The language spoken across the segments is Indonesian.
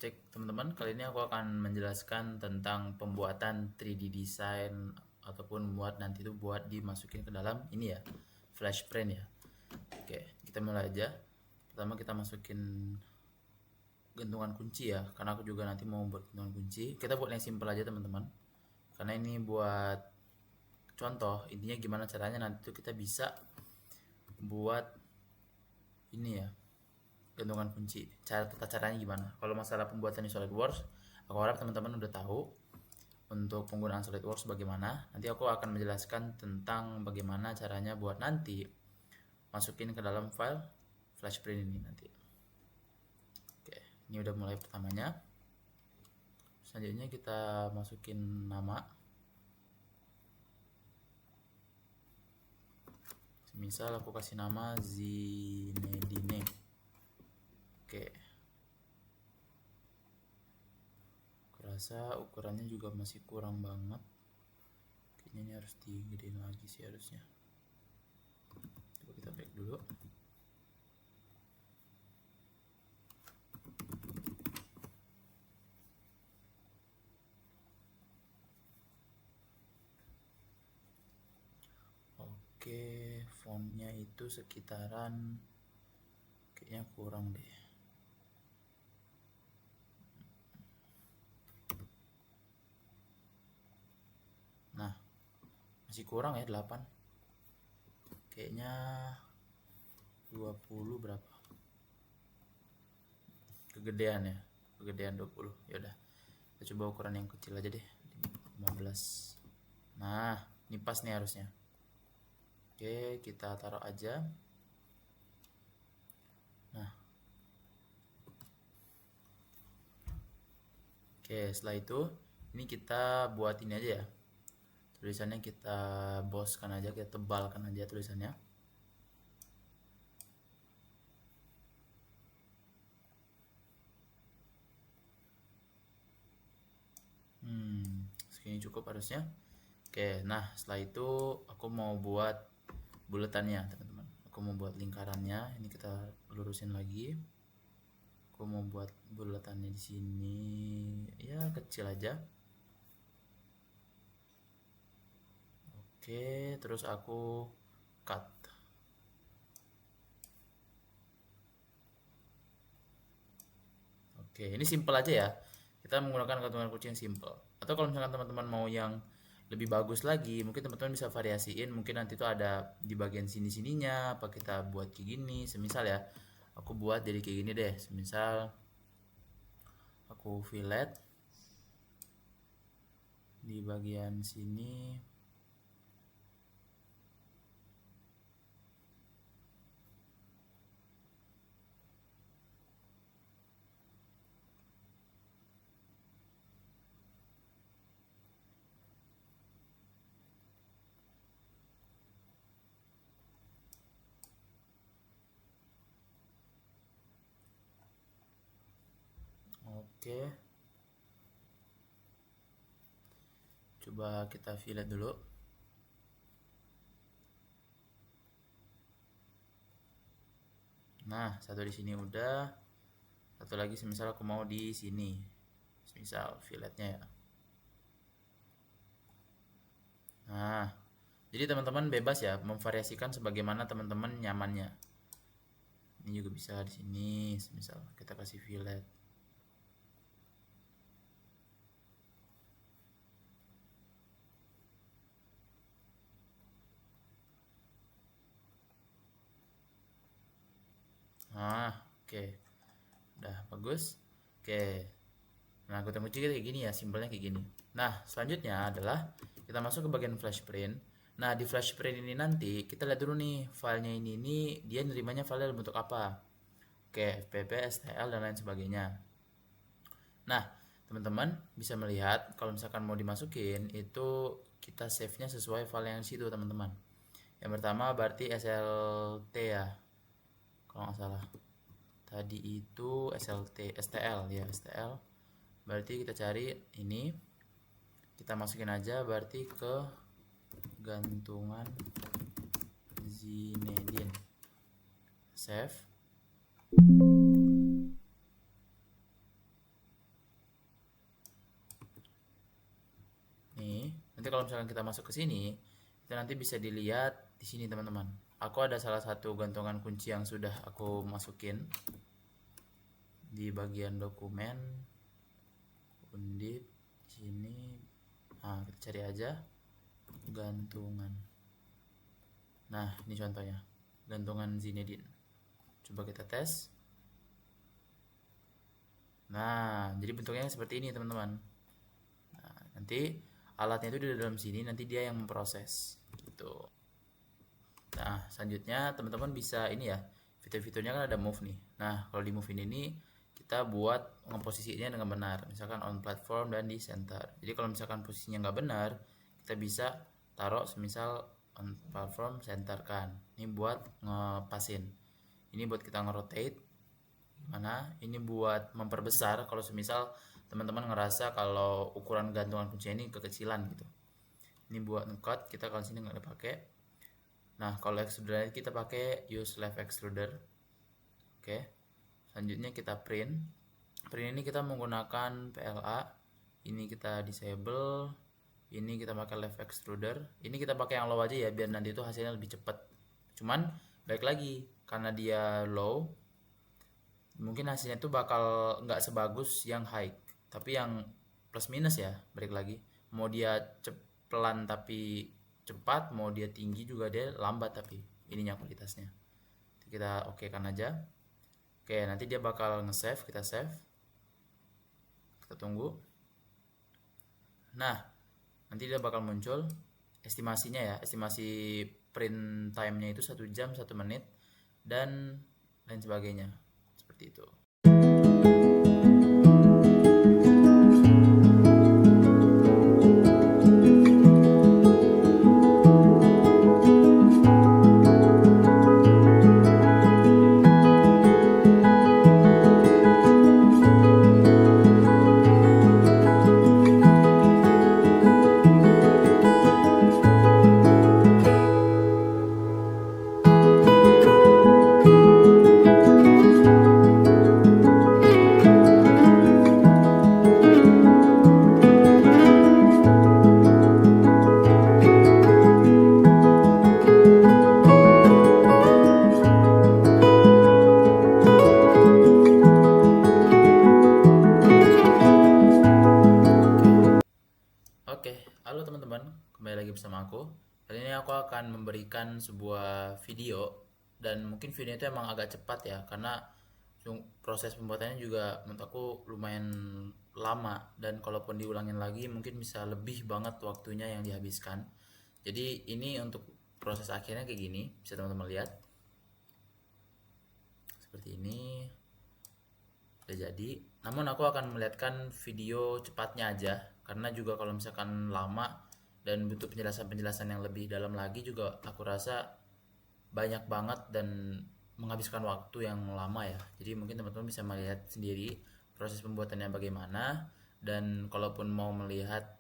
Cek teman-teman, kali ini aku akan menjelaskan tentang pembuatan 3D design ataupun buat nanti itu buat dimasukin ke dalam ini ya, flash print ya. Oke, kita mulai aja. Pertama kita masukin gantungan kunci ya, karena aku juga nanti mau buat gantungan kunci. Kita buat yang simple aja teman-teman, karena ini buat contoh. Intinya gimana caranya nanti tuh kita bisa buat ini ya, gantungan kunci. Tata caranya gimana? Kalau masalah pembuatan di SolidWorks, aku harap teman-teman udah tahu untuk penggunaan SolidWorks bagaimana. Nanti aku akan menjelaskan tentang bagaimana caranya buat nanti masukin ke dalam file flash print ini nanti. Oke, ini udah mulai pertamanya. Selanjutnya kita masukin nama. Misal aku kasih nama Zinedine. Oke. Rasa ukurannya juga masih kurang banget. Kayaknya ini harus digedein lagi sih harusnya. Coba kita back dulu. Oke, fontnya itu sekitaran kayaknya kurang deh. Nah, masih kurang ya 8. Kayaknya 20 berapa? Kegedean ya. Kegedean 20. Ya udah. Kita coba ukuran yang kecil aja deh. 15. Nah, ini pas nih harusnya. Oke, kita taruh aja. Nah. Oke, setelah itu ini kita buat ini aja ya. Tulisannya kita boskan aja, kita tebalkan aja tulisannya. Segini cukup harusnya. Oke, nah setelah itu aku mau buat buletannya teman-teman. Aku mau buat lingkarannya. Ini kita lurusin lagi. Aku mau buat buletannya di sini, ya kecil aja. Oke, terus aku cut. Oke, ini simple aja ya. Kita menggunakan gantungan kunci yang simple. Atau kalau misalkan teman-teman mau yang lebih bagus lagi, mungkin teman-teman bisa variasiin. Mungkin nanti tuh ada di bagian sini-sininya, apa kita buat kayak gini. Semisal ya, aku buat jadi kayak gini deh. Semisal aku fillet di bagian sini. Oke. Coba kita fillet dulu. Nah, satu di sini udah. Satu lagi semisal aku mau di sini. Semisal filletnya ya. Nah, jadi teman-teman bebas ya memvariasikan sebagaimana teman-teman nyamannya. Ini juga bisa di sini, misal kita kasih fillet. Nah, oke. Udah bagus. Oke. Nah, gantungan kunci kayak gini ya, simpelnya kayak gini. Nah, selanjutnya adalah kita masuk ke bagian flash print. Nah, di flash print ini nanti kita lihat dulu nih filenya ini dia nerimanya file dalam bentuk apa. Oke, FPP, STL dan lain sebagainya. Nah, teman-teman bisa melihat kalau misalkan mau dimasukin itu kita save-nya sesuai file yang di situ, teman-teman. Yang pertama berarti SLT ya. Kalau nggak salah. Tadi itu SLT, STL ya, STL. Berarti kita cari ini. Kita masukin aja berarti ke gantungan Zinedine. Save. Nanti kalau misalkan kita masuk ke sini, itu nanti bisa dilihat di sini teman-teman. Aku ada salah satu gantungan kunci yang sudah aku masukin di bagian dokumen Undip sini. Nah, kita cari aja gantungan. Nah, ini contohnya gantungan Zinedine. Coba kita tes. Nah, jadi bentuknya seperti ini teman-teman. Nah, nanti alatnya itu di dalam sini, nanti dia yang memproses gitu. Nah, selanjutnya teman-teman bisa ini ya, fitur-fiturnya kan ada move nih. Nah, kalau di move ini kita buat ngeposisinya dengan benar, misalkan on platform dan di center. Jadi kalau misalkan posisinya nggak benar, kita bisa taruh semisal on platform center kan. Ini buat ngepasin. Ini buat kita ngerotate. Gimana? Ini buat memperbesar kalau semisal teman-teman ngerasa kalau ukuran gantungan kunci ini kekecilan gitu. Ini buat nge-cut, kita kalau sini nggak dipakai. Nah, kalau extruder kita pakai use left extruder. Oke. Selanjutnya kita print. Print ini kita menggunakan PLA. Ini kita disable. Ini kita pakai left extruder. Ini kita pakai yang low aja ya, biar nanti itu hasilnya lebih cepat. Cuman baik lagi, karena dia low, mungkin hasilnya itu bakal nggak sebagus yang high. Tapi yang plus minus ya, balik lagi. Mau dia pelan tapi cepat, mau dia tinggi juga dia lambat tapi ininya kualitasnya. Kita oke kan aja. Oke, nanti dia bakal nge-save, kita save. Kita tunggu. Nah, nanti dia bakal muncul estimasinya ya, estimasi print time-nya itu 1 jam 1 menit dan lain sebagainya. Seperti itu. Oke, halo teman-teman, kembali lagi bersama aku. Kali ini aku akan memberikan sebuah video, dan mungkin video itu emang agak cepat ya, karena proses pembuatannya juga menurut aku lumayan lama, dan kalaupun diulangin lagi mungkin bisa lebih banget waktunya yang dihabiskan. Jadi ini untuk proses akhirnya kayak gini, bisa teman-teman lihat. Seperti ini. Udah jadi. Namun aku akan melihatkan video cepatnya aja, karena juga kalau misalkan lama dan butuh penjelasan-penjelasan yang lebih dalam lagi juga aku rasa banyak banget dan menghabiskan waktu yang lama ya. Jadi mungkin teman-teman bisa melihat sendiri proses pembuatannya bagaimana, dan kalaupun mau melihat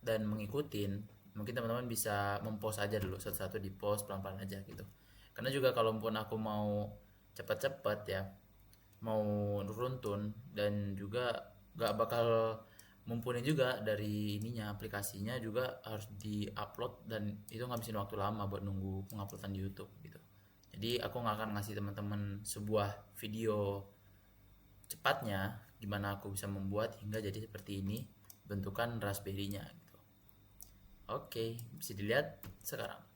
dan mengikutin, mungkin teman-teman bisa mempost aja dulu satu-satu, di post pelan-pelan aja gitu. Karena juga kalaupun aku mau cepat-cepat ya, mau runtun, dan juga gak bakal mumpuni juga dari ininya, aplikasinya juga harus di-upload, dan itu ngabisin waktu lama buat nunggu penguploadan di YouTube gitu. Jadi aku nggak akan ngasih teman-teman sebuah video cepatnya gimana aku bisa membuat hingga jadi seperti ini bentukan Raspberry-nya gitu. Oke, bisa dilihat sekarang.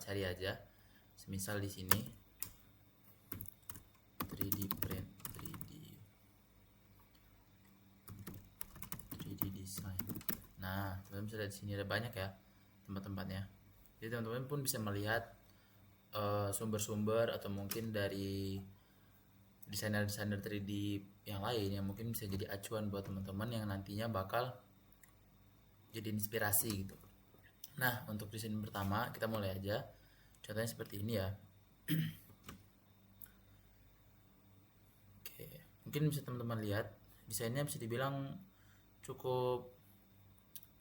cari aja. Semisal di sini 3D print, 3D design. Nah, teman-teman bisa lihat di sini ada banyak ya tempat-tempatnya. Jadi teman-teman pun bisa melihat sumber-sumber atau mungkin dari desainer-desainer 3D yang lain yang mungkin bisa jadi acuan buat teman-teman yang nantinya bakal jadi inspirasi gitu. Nah, untuk desain pertama kita mulai aja. Contohnya seperti ini ya. Oke, mungkin bisa teman-teman lihat desainnya bisa dibilang cukup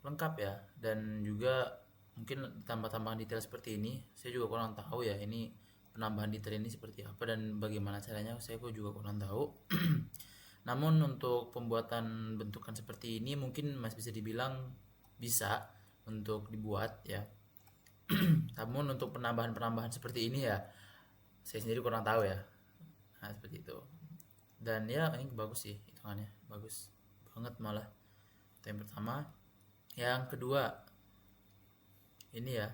lengkap ya, dan juga mungkin tambah-tambahan detail seperti ini saya juga kurang tahu ya, ini penambahan detail ini seperti apa dan bagaimana caranya saya juga kurang tahu. Namun untuk pembuatan bentukan seperti ini mungkin masih bisa dibilang bisa untuk dibuat ya. Namun untuk penambahan-penambahan seperti ini ya saya sendiri kurang tahu ya. Nah, seperti itu. Dan ya ini bagus sih hitungannya, bagus banget malah. Itu yang pertama. Yang kedua ini ya,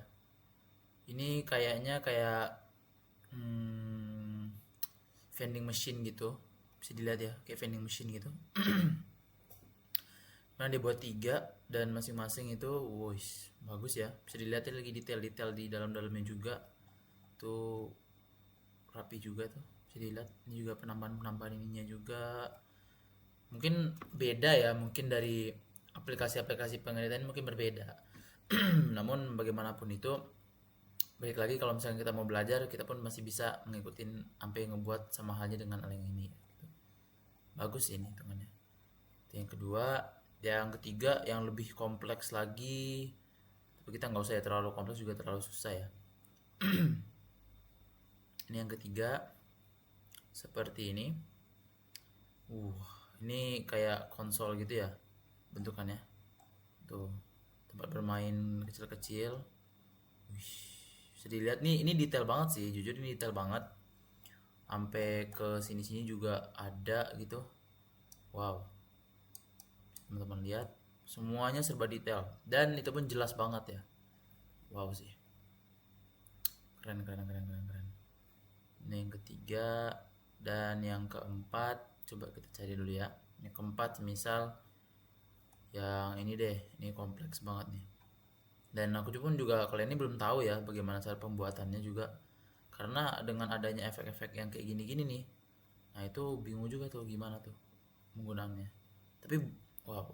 ini kayaknya kayak vending machine gitu, bisa dilihat ya kayak vending machine gitu. Nah dibuat 3 dan masing-masing itu wush, bagus ya, bisa dilihat lagi detail-detail di dalam-dalamnya juga tuh, rapi juga tuh, bisa dilihat. Ini juga penambahan ininya juga mungkin beda ya, mungkin dari aplikasi-aplikasi pengeditan mungkin berbeda. Namun bagaimanapun itu balik lagi, kalau misalnya kita mau belajar kita pun masih bisa ngikutin sampai ngebuat sama halnya dengan yang ini gitu. Bagus ini hitungannya. Itu yang kedua. Yang ketiga yang lebih kompleks lagi, tapi kita nggak usah ya terlalu kompleks juga terlalu susah ya. Ini yang ketiga seperti ini. Ini kayak konsol gitu ya bentukannya. Tuh, tempat bermain kecil-kecil. Bisa dilihat nih, ini detail banget sih, jujur ini detail banget. Sampai ke sini-sini juga ada gitu. Wow. Teman-teman lihat, semuanya serba detail dan itu pun jelas banget ya. Wow sih. Keren. Ini yang ketiga. Dan yang keempat coba kita cari dulu ya. Yang keempat misal yang ini deh, ini kompleks banget nih. Dan aku pun juga kalian ini belum tahu ya bagaimana cara pembuatannya juga, karena dengan adanya efek-efek yang kayak gini-gini nih, nah itu bingung juga tuh gimana tuh menggunakannya. Tapi wow.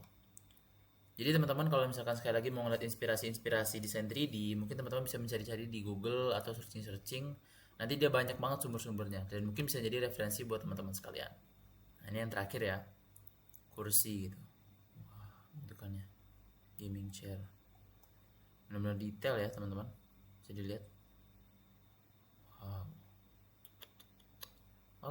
Jadi teman-teman kalau misalkan sekali lagi mau ngeliat inspirasi desain 3D, mungkin teman-teman bisa mencari-cari di Google atau searching. Nanti dia banyak banget sumber-sumbernya dan mungkin bisa jadi referensi buat teman-teman sekalian. Nah, ini yang terakhir ya, kursi gitu. Wah, bentukannya gaming chair. Benar-benar detail ya teman-teman, bisa dilihat. Wow.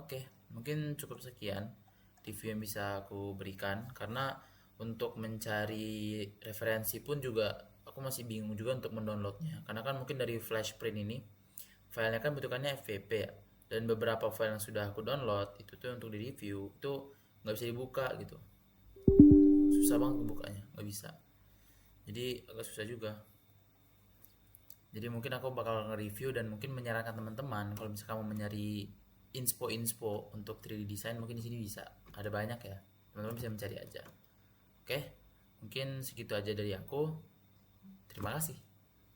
Oke, mungkin cukup sekian review yang bisa aku berikan, karena untuk mencari referensi pun juga aku masih bingung juga untuk mendownloadnya, karena kan mungkin dari flash print ini filenya kan bentukannya FVP ya, dan beberapa file yang sudah aku download itu tuh untuk di review itu nggak bisa dibuka gitu, susah banget bukanya, nggak bisa, jadi agak susah juga. Jadi mungkin aku bakal nge-review dan mungkin menyarankan teman-teman kalau misalkan kamu mencari inspo untuk 3D design, mungkin di sini bisa ada banyak ya, teman-teman bisa mencari aja. Oke, mungkin segitu aja dari aku. Terima kasih.